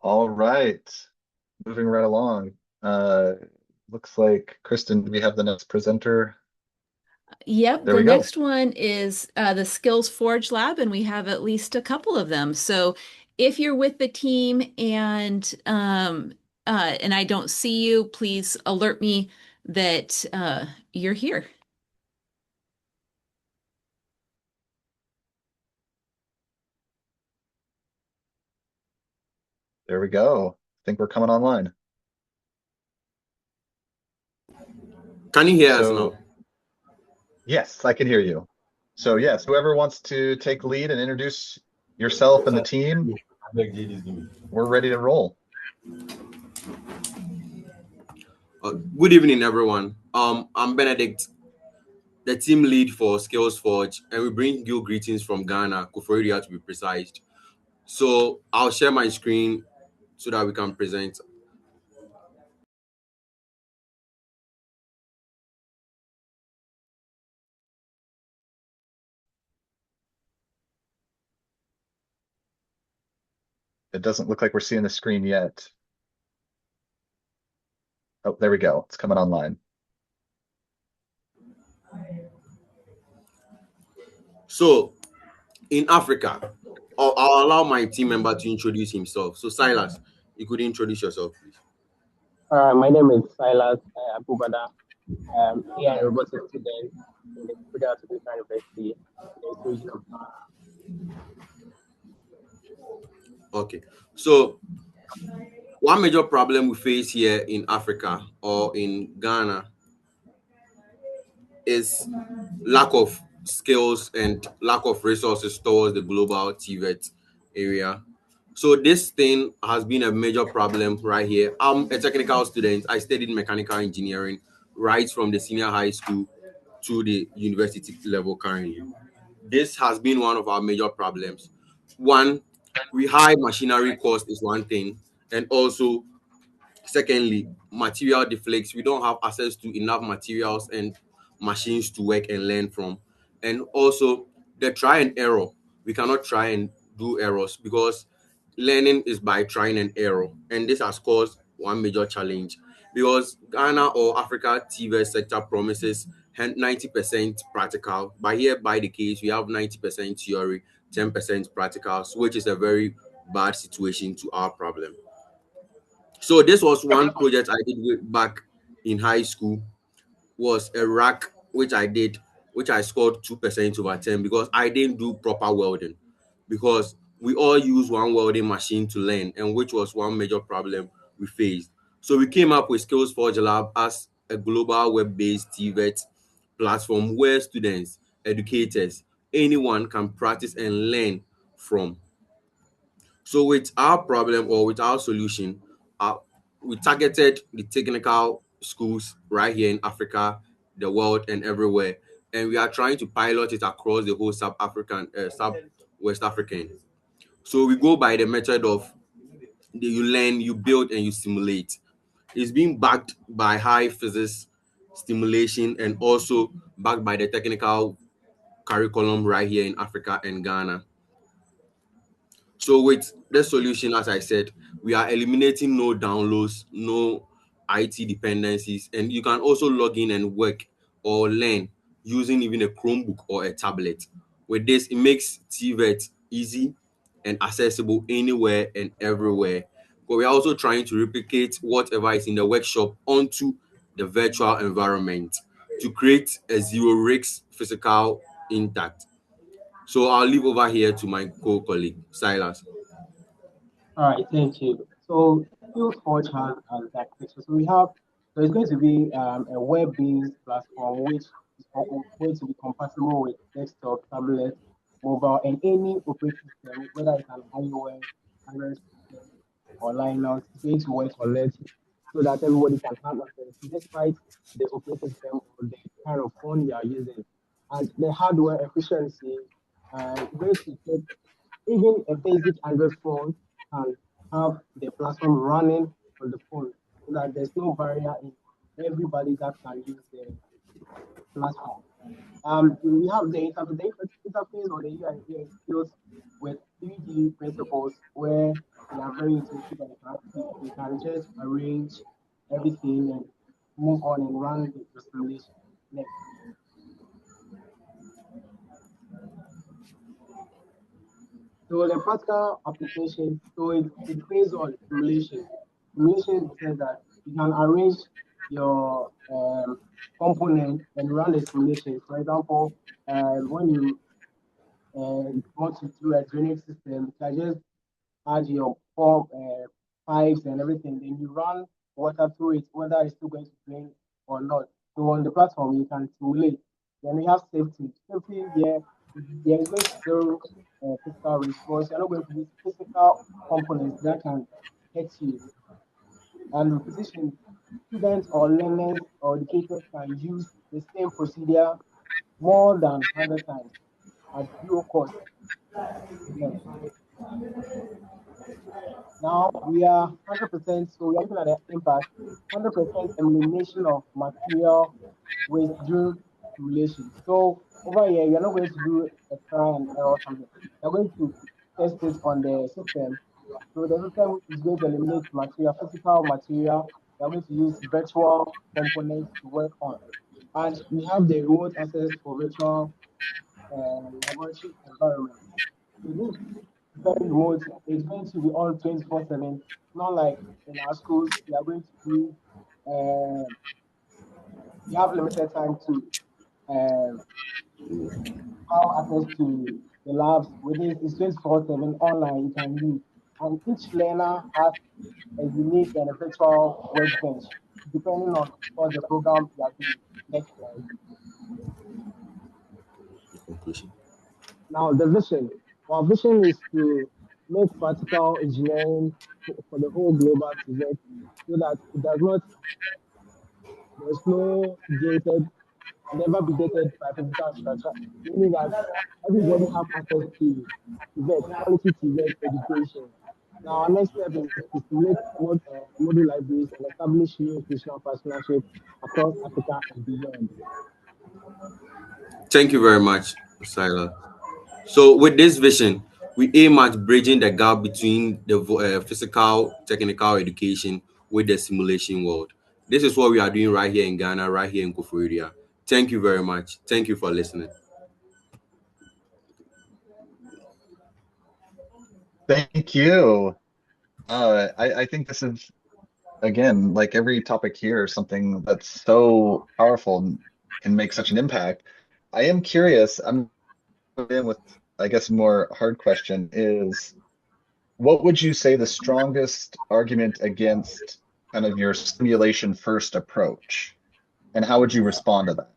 All right, moving right along. Uh, Looks like Kristen, do we have the next presenter? Yep, There the we go. next one is the SkillsForge Lab, and we have at least a couple of them. So if you're with the team and I don't see you, please alert me that you're here. There we go. I think we're coming online. Can you hear us now? So, yes, I can hear you. So, yes, whoever wants to take lead and introduce yourself and the team, we're ready to roll. Good evening, everyone. I'm Benedict, the team lead for SkillsForge, and we bring you greetings from Ghana, Koforidua to be precise. So I'll share my screen so that we can present. It doesn't look like we're seeing the screen yet. Oh, there we go. It's coming online. So in Africa, I'll allow my team member to introduce himself. So Silas, you could introduce yourself, please. My name is Silas Agbobada. AI and robotics student in the Federal Technical University in the region of Okay. So one major problem we face here in Africa or in Ghana is lack of skills and lack of resources towards the global TVET area. So this thing has been a major problem right here. I'm a technical student. I studied mechanical engineering right from the senior high school to the university level currently. This has been one of our major problems. One, we high machinery cost is one thing, and also secondly, material deflects. We don't have access to enough materials and machines to work and learn from. And also the try and error. We cannot try and do errors because learning is by trying and error. And this has caused one major challenge because Ghana or Africa TV sector promises 90% practical. But here by the case, we have 90% theory, 10% practicals, which is a very bad situation to our problem. So this was one project I did back in high school, was a rack which I did, which I scored 2% over 10 because I didn't do proper welding. Because we all use one welding machine to learn, and which was one major problem we faced. So we came up with SkillsForge Lab as a global web-based TVET platform where students, educators, anyone can practice and learn from. So with our problem or with our solution, uh, we targeted the technical schools right here in Africa, the world, and everywhere, and we are trying to pilot it across the whole Sub West African. So we go by the method of you learn, you build, and you simulate. It's being backed by high physics stimulation and also backed by the technical curriculum right here in Africa and Ghana. So with the solution, as I said, we are eliminating no downloads, no IT dependencies, and you can also log in and work or learn using even a Chromebook or a tablet. With this, it makes TVET easy and accessible anywhere and everywhere. But we're also trying to replicate whatever is in the workshop onto the virtual environment to create a zero risk physical intact. So I'll leave over here to my co-colleague, Silas. All right, thank you. So SkillsForge has that feature. So it's going to be a web-based platform which is going to be compatible with desktop, tablet, mobile, and any operating system, whether it's an iOS, Android system, or Linux. It's going to work on it so that everybody can have access, despite the operating system or the kind of phone they are using. And the hardware efficiency, going to take even a basic Android phone can have the platform running on the phone so that there's no barrier in everybody that can use the platform. We have the interface or the UI skills with 3D principles where they are very intuitive and interactive, they can just arrange everything and move on and run the simulation. Next. So the practical application, so it based on simulation. Simulation in the sense that you can arrange your component and run the simulation. For example, when you want to do a drainage system, you can just add your four pipes and everything, then you run water through it, whether it's still going to drain or not. So on the platform, you can simulate. Then we have safety. Safety, there is going to zero physical risk because you're not going to use physical components that can hurt you. And repetition, students or learners or educators can use the same procedure more than 100 times at zero cost. Yeah. Now we are 100%, so we are looking at the impact, 100% elimination of material waste during simulation. So over here, you're not going to do a trial and error or something. You're going to test it on the system. So the system is going to eliminate material, physical material. You're going to use virtual components to work on. And we have the remote access for virtual laboratory environment. So this very remote, it's going to be on 24/7. Not like in our schools, we are going to do, you have limited time to have access to the labs. With this, it's 24/7 online, you can use. And each learner has a unique and a virtual workbench, depending on what the program you are doing. Next slide. Now, the vision. Our vision is to make practical engineering for the whole global TVET so that it does not, there's no gated, never be gated by physical structure, meaning that everybody have access to TVET, quality TVET education. Now, our next step is to stimulate model libraries and establish new institutional partnerships across Africa and beyond. Thank you very much, Silas. So with this vision, we aim at bridging the gap between the physical, technical education with the simulation world. This is what we are doing right here in Ghana, right here in Koforidua. Thank you very much. Thank you for listening. Thank you. I think this is, again, like every topic here, something that's so powerful and can make such an impact. I am curious, I'm in with, I guess, a more hard question is, what would you say the strongest argument against kind of your simulation first approach? And how would you respond to that?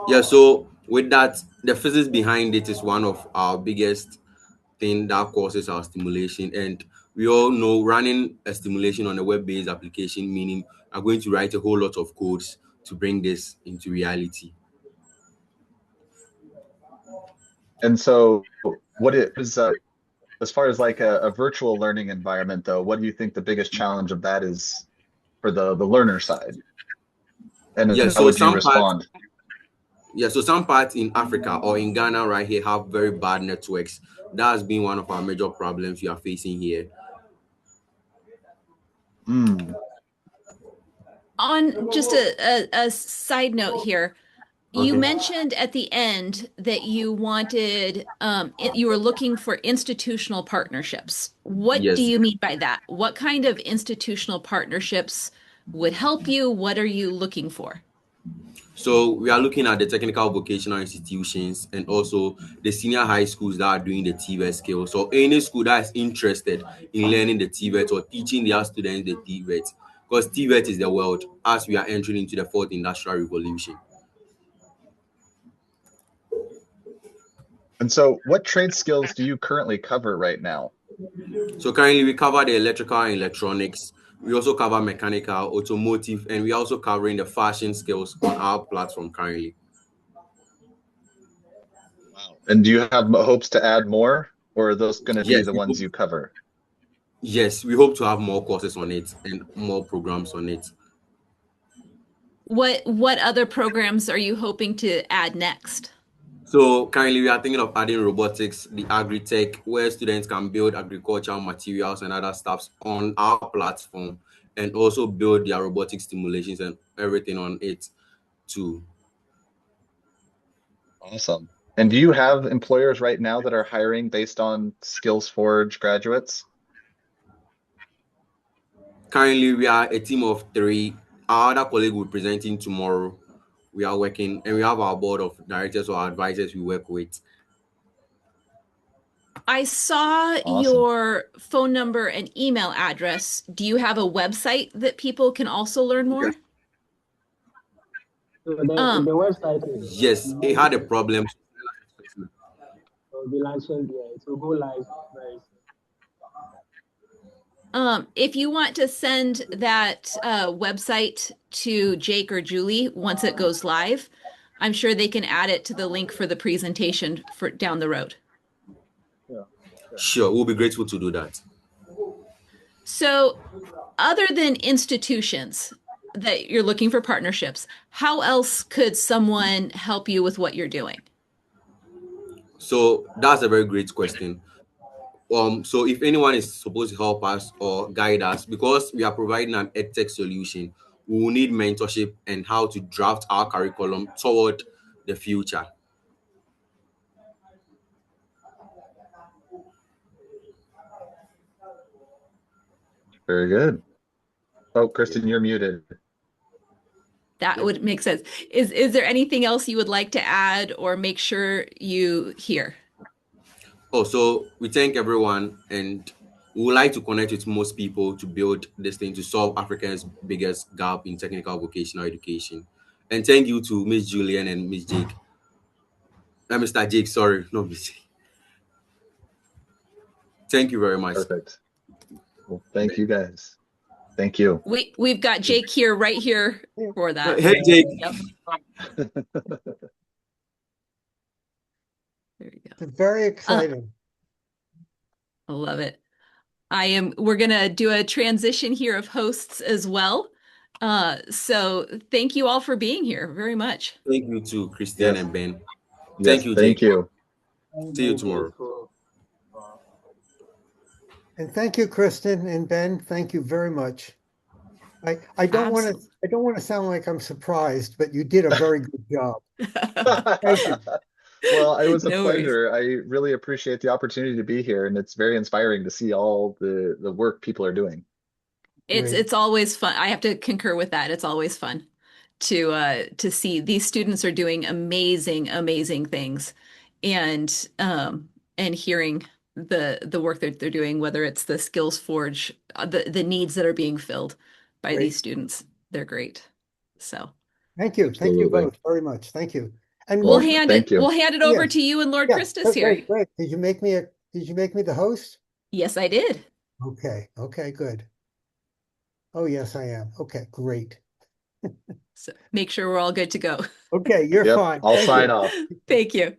Yeah, so with that, the physics behind it is one of our biggest thing that causes our stimulation. And we all know running a stimulation on a web-based application, meaning I'm going to write a whole lot of codes to bring this into reality. And so what is, as far as like a virtual learning environment though, what do you think the biggest challenge of that is for the learner side? And Yeah, how so would you respond? So some parts in Africa or in Ghana right here have very bad networks. That has been one of our major problems we are facing here. On just a side note here, you mentioned at the end that you wanted, you were looking for institutional partnerships. What do you mean by that? What kind of institutional partnerships would help you? What are you looking for? So we are looking at the technical vocational institutions and also the senior high schools that are doing the TVET skills. So any school that is interested in learning the TVET or teaching their students the TVET, because TVET is the world as we are entering into the fourth industrial revolution. And so what trade skills do you currently cover right now? So currently we cover the electrical and electronics. We also cover mechanical, automotive, and we're also covering the fashion skills on our platform currently. Wow. And do you have hopes to add more, or are those going to be the ones you cover? Yes, we hope to have more courses on it and more programs on it. What other programs are you hoping to add next? So currently we are thinking of adding robotics, the agri-tech, where students can build agricultural materials and other stuffs on our platform, and also build their robotic simulations and everything on it too. Awesome. And do you have employers right now that are hiring based on SkillsForge graduates? Currently we are a team of 3. Our other colleague will be presenting tomorrow. We are working and we have our board of directors or advisors we work with. I saw Awesome. your phone number and email address. Do you have a website that people can also learn more? So the website is Yes, it had a problem. so the launching there. It will go live very If you want to send that website to Jake or Julie once it goes live, I'm sure they can add it to the link for the presentation for down the road. soon. Sure, we'll be grateful to do that. So, other than institutions that you're looking for partnerships, how else could someone help you with what you're doing? So that's a very great question. So if anyone is supposed to help us or guide us, because we are providing an edtech solution, we will need mentorship and how to draft our curriculum toward the future. Very good. Oh, Kristen, you're muted. That would make sense. Is there anything else you would like to add or make sure you hear? Oh, so we thank everyone, and we would like to connect with most people to build this thing to solve Africa's biggest gap in technical vocational education. And thank you to Miss Julian and Miss Jake. Mr. Jake, sorry, not Miss Jake. Thank you very much. Perfect. Well, thank you guys. Thank you. We've got Jake here, right here for that. Hey, Jake. Yep. There you go. Very exciting. I love it. We're gonna do a transition here of hosts as well. So thank you all for being here very much. Thank you to Christian Yes. and Ben. Yes, Thank you, thank Jake. you. See you tomorrow. And thank you, Kristen and Ben. Thank you very much. I don't want to sound like I'm surprised, but you did a very good job. Thank you. Well, it was a No worries. pleasure. I really appreciate the opportunity to be here, and it's very inspiring to see all the work people are doing. It's always fun. I have to concur with that. It's always fun to see these students are doing amazing things, and hearing the work that they're doing, whether it's the SkillsForge, the needs that are being filled by Great. these students. They're great. So Thank you. Thank you Absolutely. both very much. Thank you. And we'll Well, hand thank you. it over Yes. to you and Lord Yeah, Christus here. great. Did you make me the host? Yes, I did. Okay. Okay, good. Oh, yes, I am. Okay, great. So make sure we're all good to go. Okay, you're Yep, fine. I'll Thank sign you. off. Thank you.